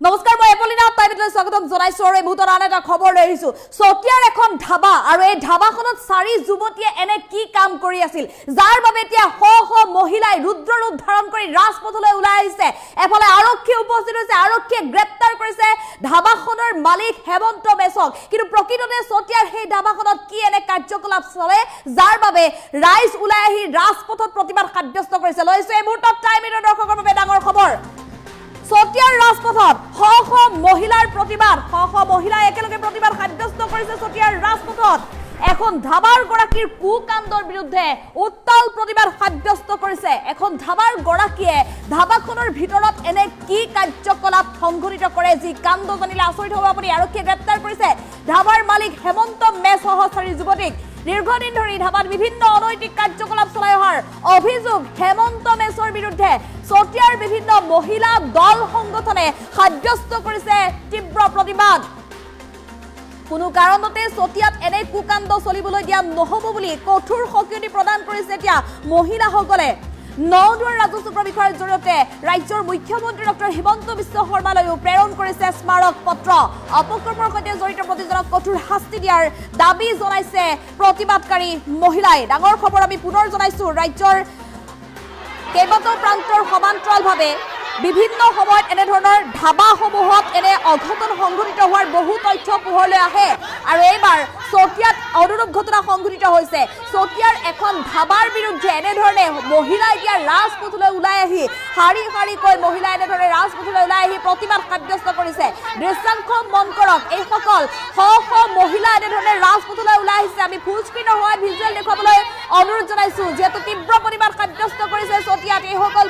নমস্কাৰ মই এপলিনা টাইমলৈ স্বাগতম জনাইছো আৰু এই মুহূৰ্তত আন এটা খবৰ লৈ আহিছো চতিয়াৰ এখন ধাবা আৰু এই ধাবাখনত চাৰি যুৱতীয়ে এনে কি কাম কৰি আছিল যাৰ বাবে এতিয়া শ মহিলাই ৰুদ্ৰ ৰূপ ধাৰণ কৰি ৰাজপথলৈ ওলাই আহিছে এফালে আৰক্ষী উপস্থিত হৈছে আৰক্ষীয়ে গ্ৰেপ্তাৰ কৰিছে ধাবাখনৰ মালিক হেমন্ত মেছক কিন্তু প্ৰকৃততে চতিয়াৰ সেই ধাবাখনত কি এনে কাৰ্যকলাপ চলে যাৰ বাবে ৰাইজ ওলাই আহি ৰাজপথত প্ৰতিবাদ সাব্যস্ত কৰিছে লৈছো এই মুহূৰ্তত টাইমৰ দৰ্শকৰ বাবে ডাঙৰ খবৰ চতিয়াৰ ৰাজপথত শ মহিলাৰ প্ৰতিবাদ শ মহিলাই একেলগে প্ৰতিবাদ সাব্যস্ত কৰিছে চতিয়াৰ ৰাজপথত এখন ধাবাৰ গৰাকীৰ কুকাণ্ডৰ বিৰুদ্ধে উত্তাল প্ৰতিবাদ সাব্যস্ত কৰিছে এখন ধাবাৰ গৰাকীয়ে ধাবাখনৰ ভিতৰত এনে কি কাৰ্যকলাপ সংঘটিত কৰে যি কাণ্ড জানিলে আচৰিত হ'ব আপুনি আৰক্ষীয়ে গ্ৰেপ্তাৰ কৰিছে ধাবাৰ মালিক হেমন্ত মেছ সহ চাৰি যুৱতীক দীৰ্ঘদিন ধৰি ধাবাত বিভিন্ন অনৈতিক কাৰ্যকলাপ চলাই অহাৰ অভিযোগ হেমন্ত মেছৰ বিৰুদ্ধে চতিয়াৰ বিভিন্ন মহিলা দল সংগঠনে সাব্যস্ত কৰিছে তীব্ৰ প্ৰতিবাদ কোনো কাৰণতে চতিয়াত এনে কুকাণ্ড চলিবলৈ দিয়া নহব বুলি কঠোৰ সকিয়নি প্ৰদান কৰিছে এতিয়া মহিলাসকলে নদুৱাৰ ৰাজচক্ৰ বিষয়ৰ জৰিয়তে ৰাজ্যৰ মুখ্যমন্ত্ৰী ডক্টৰ হিমন্ত বিশ্ব শৰ্মালৈও প্ৰেৰণ কৰিছে স্মাৰক পত্ৰ অপকৰ্মৰ সৈতে জড়িত প্ৰতিজনক কঠোৰ শাস্তি দিয়াৰ দাবী জনাইছে প্ৰতিবাদকাৰী মহিলাই ডাঙৰ খবৰ আমি পুনৰ জনাইছো ৰাজ্যৰ কেইবাটাও প্ৰান্তৰ সমান্তৰালভাৱে বিভিন্ন সময়ত এনে ধৰণৰ ধাবাসমূহত এনে অঘটন সংঘটিত হোৱাৰ বহু তথ্য পোহৰলৈ আহে আৰু এইবাৰ চতিয়াত অনুৰূপ ঘটনা সংঘটিত হৈছে চতিয়াৰ এখন ধাবাৰ বিৰুদ্ধে এনে ধৰণে মহিলা এতিয়া ৰাজপথলৈ ওলাই আহি শাৰী মহিলা এনে ধৰণে ৰাজপথলৈ ওলাই আহি প্ৰতিবাদ সাব্যস্ত কৰিছে দৃশ্যাংশ মন কৰক এইসকল শ মহিলা এনে ধৰণে ৰাজপথলৈ ওলাই আহিছে আমি ফুল স্ক্ৰীনৰ সহায়ত ভিজুৱেল দেখুৱাবলৈ অনুৰোধ জনাইছো যিহেতু তীব্ৰ প্ৰতিবাদ সাব্যস্ত কৰিছে চতিয়াত এইসকল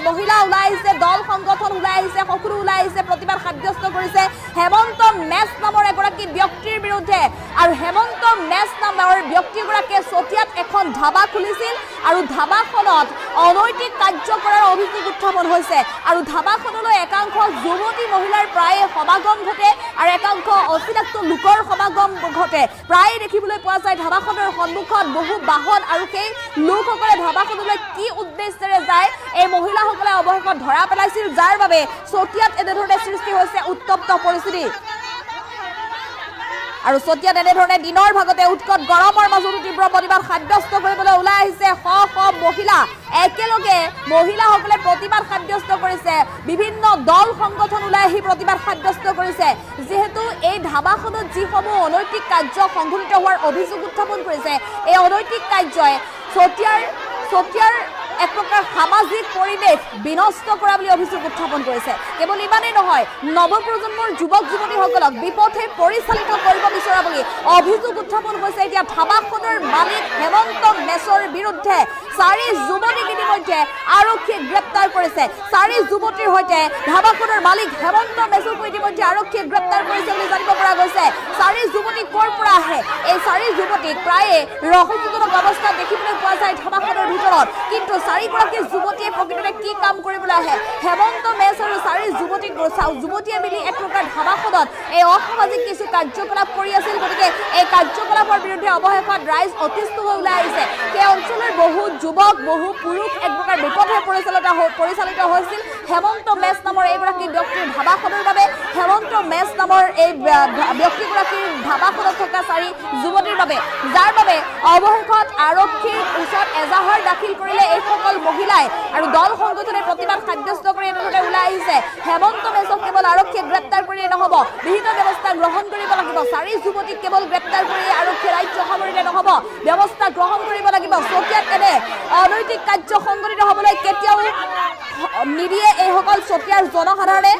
মহিলা ওলাই আহিছে দল সংগঠন ওলাই আহিছে সকলো ওলাই আহিছে প্ৰতিবাদ সাব্যস্ত কৰিছে হেমন্ত মেছ নামৰ এগৰাকী ব্যক্তিৰ বিৰুদ্ধে আৰু হেমন্ত মেছ নামৰ ব্যক্তিগৰাকীয়ে চতিয়াত এখন ধাবা খুলিছিল আৰু ধাবাখনত অনৈতিক কাৰ্য কৰাৰ অভিযোগ উত্থাপন হৈছে আৰু ধাবাখনলৈ একাংশ যুৱতী মহিলাৰ প্ৰায় সমাগম ঘটে আৰু একাংশ অচিনাক্ত লোকৰ সমাগম ঘটে প্ৰায় দেখিবলৈ পোৱা যায় ধাবাখনৰ সন্মুখত বহু বাহন আৰু সেই লোকসকলে ধাবাখনলৈ কি উদ্দেশ্যেৰে যায় এই মহিলাসকলে অৱশেষত ধৰা পেলাইছিল যাৰ বাবে চতিয়াত এনেধৰণে সৃষ্টি হৈছে উত্তপ্ত পৰিস্থিতি আৰু চতিয়াত এনেধৰণে দিনৰ ভাগতে উৎকট গৰমৰ মাজতো তীব্ৰ প্ৰতিবাদ সাব্যস্ত কৰিবলৈ ওলাই আহিছে শ মহিলা একেলগে মহিলাসকলে প্ৰতিবাদ সাব্যস্ত কৰিছে বিভিন্ন দল সংগঠন ওলাই আহি প্ৰতিবাদ সাব্যস্ত কৰিছে যিহেতু এই ধাবাখনত যিসমূহ অনৈতিক কাৰ্য সংঘটিত হোৱাৰ অভিযোগ উত্থাপন কৰিছে এই অনৈতিক কাৰ্যই চতিয়াৰ এক প্ৰকাৰ সামাজিক পৰিৱেশ বিনষ্ট কৰা বুলি অভিযোগ উত্থাপন কৰিছে কেৱল ইমানেই নহয় নৱপ্ৰজন্মৰ যুৱক যুৱতীসকলক বিপথে পৰিচালিত কৰিব বিচৰা বুলি অভিযোগ উত্থাপন হৈছে এতিয়া ধাবাখনৰ মালিক হেমন্ত মেছৰ বিৰুদ্ধে চাৰি যুৱতীক ইতিমধ্যে আৰক্ষীয়ে গ্ৰেপ্তাৰ কৰিছে চাৰি যুৱতীৰ সৈতে ধাবাখনৰ মালিক হেমন্ত মেছকো ইতিমধ্যে আৰক্ষীয়ে গ্ৰেপ্তাৰ কৰিছে বুলি জানিব পৰা গৈছে চাৰি যুৱতী ক'ৰ পৰা আহে এই চাৰি যুৱতীক প্ৰায়ে ৰহস্যজনক অৱস্থাত দেখিবলৈ পোৱা যায় ধাবাখনৰ ভিতৰত কিন্তু চাৰিগৰাকী যুৱতীয়ে প্ৰকৃততে কি কাম কৰিবলৈ আহে হেমন্ত মেছ আৰু চাৰি যুৱতীয়ে মিলি এক প্ৰকাৰ ধাবাখনত এই অসামাজিক কিছু কাৰ্যকলাপ কৰি আছিল গতিকে এই কাৰ্যকলাপৰ বিৰুদ্ধে অৱশেষত ৰাইজ অতিষ্ঠ হৈ ওলাই আহিছে সেই অঞ্চলৰ বহু যুৱক বহু পুৰুষ এক প্ৰকাৰ বিপথে পৰিচালিত হৈছিল হেমন্ত মেছ নামৰ এইগৰাকী ব্যক্তিৰ ধাবাখনৰ বাবে হেমন্ত মেছ নামৰ এই ব্যক্তিগৰাকীৰ ধাবাখনত থকা চাৰি যুৱতীৰ বাবে যাৰ বাবে অৱশেষত আৰক্ষীৰ ওচৰত এজাহাৰ দাখিল কৰিলে এইসকল মহিলাই আৰু দল সংগঠনে প্ৰতিবাদ সাব্যস্ত কৰি এনেদৰে ওলাই আহিছে হেমন্ত মেছক কেৱল আৰক্ষীয়ে গ্ৰেপ্তাৰ কৰিয়ে নহব বিহিত ব্যৱস্থা গ্ৰহণ কৰিব লাগিব চাৰি যুৱতীক কেৱল গ্ৰেপ্তাৰ কৰি আৰক্ষীয়ে ৰাজ্য সামৰিলে নহব ব্যৱস্থা গ্ৰহণ কৰিব লাগিব চতিয়াত এনে অনৈতিক কাৰ্য সংঘটিত হ'বলৈ কেতিয়াও নিদিয়ে এইসকল চতিয়াৰ জনসাধাৰণে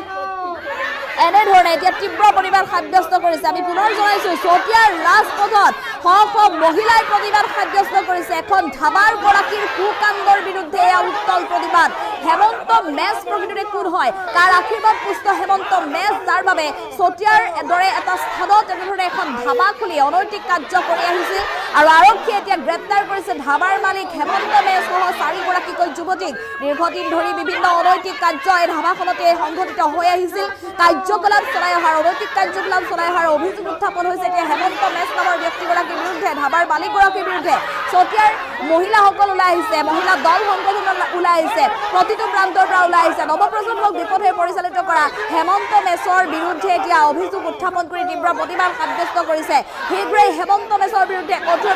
এনেধৰণে এতিয়া তীব্ৰ প্ৰতিবাদ সাব্যস্ত কৰিছে আমি পুনৰ জনাইছো চতিয়াৰ ৰাজপথত শ মহিলাই প্ৰতিবাদ সাব্যস্ত কৰিছে এখন ধাবাৰ গৰাকীৰ কুকাণ্ডৰ বিৰুদ্ধে উত্তল প্ৰতিবাদ হেমন্ত মেছ প্ৰকৃততে কোন হয় কাৰ আশীৰ্বাদ পুষ্ট হেমন্ত মেছ যাৰ বাবে চতিয়াৰ দৰে এটা স্থানত এনেধৰণে এখন ধাবা খুলি অনৈতিক কাৰ্য কৰি আহিছিল আৰু আৰক্ষীয়ে এতিয়া গ্ৰেপ্তাৰ কৰিছে ধাবাৰ মালিক হেমন্ত মেছ সহ চাৰিগৰাকীকৈ যুৱতীক দীৰ্ঘদিন ধৰি বিভিন্ন অনৈতিক কাৰ্য এই ধাবাখনতে সংঘটিত হৈ আহিছিল কাৰ্যকলাপ চলাই অহাৰ অনৈতিক কাৰ্যকলাপ চলাই অহাৰ অভিযোগ উত্থাপন হৈছে এতিয়া হেমন্ত মেছ নামৰ ব্যক্তিগৰাকী মালিকগৰাকীৰ বিৰুদ্ধে ধাবাৰ মালিকগৰাকীৰ বিৰুদ্ধে চতিয়াৰ মহিলাসকল ওলাই আহিছে মহিলা দল সংগঠন ওলাই আহিছে প্ৰতিটো প্ৰান্তৰ পৰা ওলাই আহিছে নৱপ্ৰজন্মক বিপথে পৰিচালিত কৰা হেমন্ত মেছৰ বিৰুদ্ধে এতিয়া অভিযোগ উত্থাপন কৰি তীব্ৰ প্ৰতিবাদ সাব্যস্ত কৰিছে শীঘ্ৰে হেমন্ত মেছৰ বিৰুদ্ধে কঠোৰ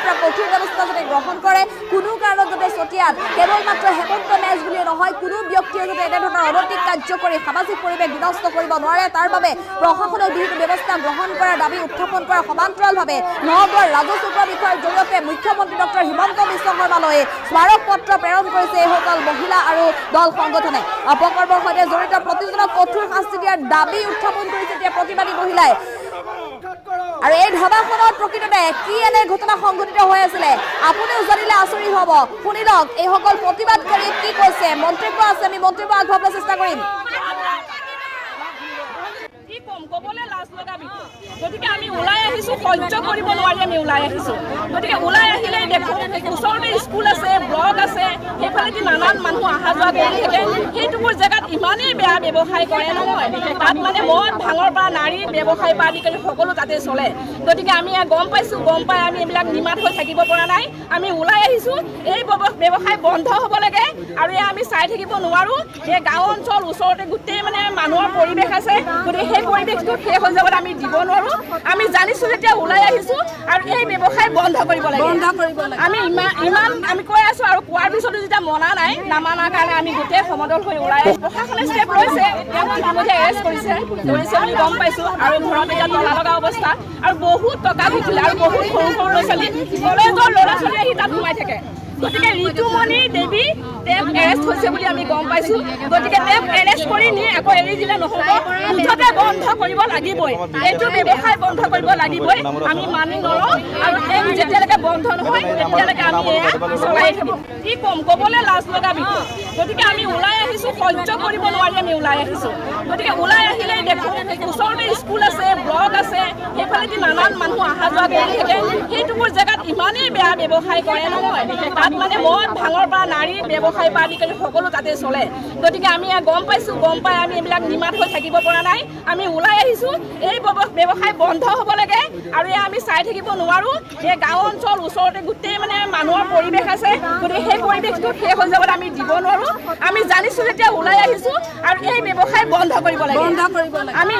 ব্যৱস্থা যাতে গ্ৰহণ কৰে কোনো কাৰণত যাতে চতিয়াত কেৱল মাত্ৰ হেমন্ত মেছ বুলিয়ে নহয় কোনো ব্যক্তিয়ে যাতে এনেধৰণৰ অনৈতিক কাৰ্য কৰি সামাজিক পৰিৱেশ বিনষ্ট কৰিব নোৱাৰে তাৰ বাবে প্ৰশাসনৰ বিহিত ব্যৱস্থা গ্ৰহণ কৰাৰ দাবী উত্থাপন কৰা সমান্তৰালভাৱে নগৰ ৰাজস্ব বিষয়ৰ জৰিয়তে মুখ্যমন্ত্ৰী ডক্টৰ হিমন্ত বিশ্ব শৰ্মালৈ স্মাৰক পত্ৰ প্ৰেৰণ কৰিছে এইসকল মহিলা আৰু দল সংগঠনে অপকৰ্মৰ সৈতে জড়িত প্ৰতিজনক কঠোৰ শাস্তি দিয়াৰ দাবী উত্থাপন কৰিছে এতিয়া প্ৰতিবাদী মহিলাই আৰু এই ধাবাখনত প্ৰকৃততে কি এনে ঘটনা সংঘটিত হৈ আছিলে আপুনিও জানিলে আচৰিত হ'ব শুনি লওক এইসকল প্ৰতিবাদকাৰী কি কৈছে মন্তব্য আছে আমি মন্তব্য আগবঢ়াবলৈ চেষ্টা কৰিম ক'বলৈ লাজ লগা বিষয় গতিকে আমি ওলাই আহিছোঁ সহ্য কৰিব নোৱাৰি আমি ওলাই আহিছোঁ গতিকে ওলাই আহিলেই দেখোঁ ওচৰতে স্কুল আছে ব্লক আছে সেইফালেদি নানান মানুহ অহা যোৱা কৰি থাকে সেইটোবোৰ জেগাত ইমানেই বেয়া ব্যৱসায় কৰে নহয় তাত মানে মদ ভাঙৰ পৰা নাৰী ব্যৱসায় পৰা আদি কৰি সকলো তাতে চলে গতিকে আমি গম পাইছোঁ গম পাই আমি এইবিলাক নিমাত হৈ থাকিব পৰা নাই আমি ওলাই আহিছোঁ এই ব্যৱসায় বন্ধ হ'ব লাগে আৰু এই আমি চাই থাকিব নোৱাৰোঁ এই গাঁও অঞ্চল ওচৰতে গোটেই মানে মানুহৰ পৰিৱেশ আছে গতিকে সেই পৰিৱেশটো শেষ হৈ যাবলৈ আমি দিব নোৱাৰোঁ আমি জানিছোঁ যেতিয়া ওলাই আহিছোঁ আৰু এই ব্যৱসায় বন্ধ কৰিব লাগে আমি ইমান আমি কৈ আছোঁ আৰু কোৱাৰ পিছতো যেতিয়া মনা নাই নামানাৰ কাৰণে আমি গোটেই সমদল হৈ ওলাই প্ৰশাসনে ষ্টেপ লৈছে তেওঁক ইতিমধ্যে এৰেষ্ট কৰিছে বুলি গম পাইছোঁ আৰু ঘৰত এতিয়া তলা লগা অৱস্থা আৰু বহুত টকা ঘটিলে আৰু বহুত সৰু সৰু ল'ৰা ছোৱালী কলেজৰ ল'ৰা ছোৱালী আহি তাত সোমাই থাকে গতিকে ঋতুমণি দেৱী তেওঁক এৰেষ্ট হৈছে বুলি আমি গম পাইছোঁ গতিকে তেওঁক এৰেষ্ট কৰি নি আকৌ এৰি দিলে নহ'ব মুঠতে বন্ধ কৰিব লাগিবই এইটো ব্যৱসায় বন্ধ কৰিব লাগিবই আমি মানি নলওঁ আৰু তেওঁক যেতিয়ালৈকে বন্ধ নহয় তেতিয়ালৈকে আমি এয়া চলাই থাকিম কি ক'ম ক'বলৈ লাজ লগা বিষয় গতিকে আমি ওলাই আহিছোঁ সহ্য কৰিব নোৱাৰি আমি ওলাই আহিছোঁ গতিকে ওলাই আহিলেই দেখোঁ ওচৰতে স্কুল আছে ব্লক আছে সেইফালেদি নানান মানুহ অহা যোৱা কৰি থাকে সেইটোবোৰ জেগাত ইমানেই বেয়া ব্যৱসায় কৰে নহয় তাত মানে মদ ভাঙৰ পৰা নাৰী ব্যৱসায় পৰা আদি কৰি সকলো তাতে চলে গতিকে আমি গম পাইছোঁ গম পাই আমি এইবিলাক নিমাত হৈ থাকিব পৰা নাই আমি ওলাই আহিছোঁ এই ব্যৱসায় বন্ধ হ'ব লাগে আৰু এই আমি চাই থাকিব নোৱাৰোঁ এই গাঁও অঞ্চল ওচৰতে গোটেই মানে মানুহৰ পৰিৱেশ আছে গতিকে সেই পৰিৱেশটো শেষ হৈ যাবলৈ আমি দিব নোৱাৰোঁ আমি জানিছোঁ যেতিয়া ওলাই আহিছোঁ আৰু এই ব্যৱসায় বন্ধ কৰিব লাগে আমি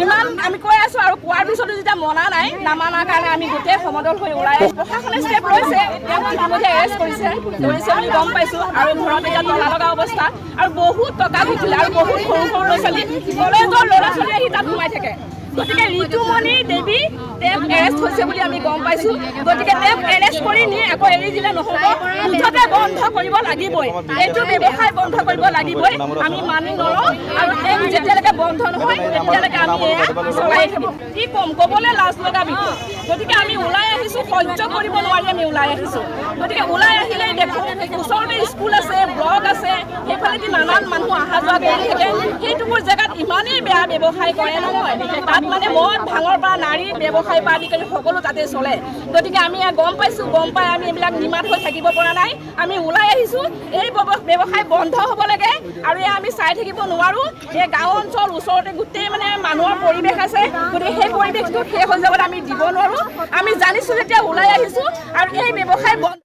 ইমান আমি কৈ আছোঁ আৰু কোৱাৰ পিছতো যেতিয়া মনা নাই নামানাৰ কাৰণে আমি গোটেই সমদল হৈ ওলাই প্ৰশাসনে ষ্টেপ লৈছে তেওঁক ইতিমধ্যে এৰেষ্ট কৰিছে বুলি গম পাইছোঁ আৰু ঘৰত এতিয়া তলা লগা অৱস্থা আৰু বহুত টকা ঘটিলে আৰু বহুত সৰু সৰু ল'ৰা ছোৱালী কলেজৰ ল'ৰা ছোৱালী আহি তাত সোমাই থাকে গতিকে ঋতুমণি দেৱী তেওঁক এৰেষ্ট হৈছে বুলি আমি গম পাইছোঁ গতিকে তেওঁক এৰেষ্ট কৰি নি আকৌ এৰি দিলে নহ'ব মুঠতে বন্ধ কৰিব লাগিবই এইটো ব্যৱসায় বন্ধ কৰিব লাগিবই আমি মানি নলওঁ আৰু তেওঁক যেতিয়ালৈকে বন্ধ নহয় তেতিয়ালৈকে আমি এয়া চলাই থাকিম কি ক'ম ক'বলৈ লাজ লগা বিষয় গতিকে আমি ওলাই আহিছোঁ সহ্য কৰিব নোৱাৰি আমি ওলাই আহিছোঁ গতিকে ওলাই আহিলেই দেখোঁ ওচৰতে স্কুল আছে ব্লক আছে সেইফালেদি নানান মানুহ অহা যোৱা কৰি থাকে সেইটোবোৰ জেগাত ইমানেই বেয়া ব্যৱসায় কৰে নহয় তাত মানে মদ ভাঙৰ পৰা নাৰী ব্যৱসায় পৰা আদি কৰি সকলো তাতে চলে গতিকে আমি গম পাইছোঁ গম পাই আমি এইবিলাক নিমাত হৈ থাকিব পৰা নাই আমি ওলাই আহিছোঁ এই ব্যৱসায় বন্ধ হ'ব লাগে আৰু এই আমি চাই থাকিব নোৱাৰোঁ এই গাঁও অঞ্চল ওচৰতে গোটেই মানে মানুহৰ পৰিৱেশ আছে গতিকে সেই পৰিৱেশটো শেষ হৈ যাবলৈ আমি দিব নোৱাৰোঁ আমি জানিছোঁ যেতিয়া ওলাই আহিছোঁ আৰু এই ব্যৱসায় বন্ধ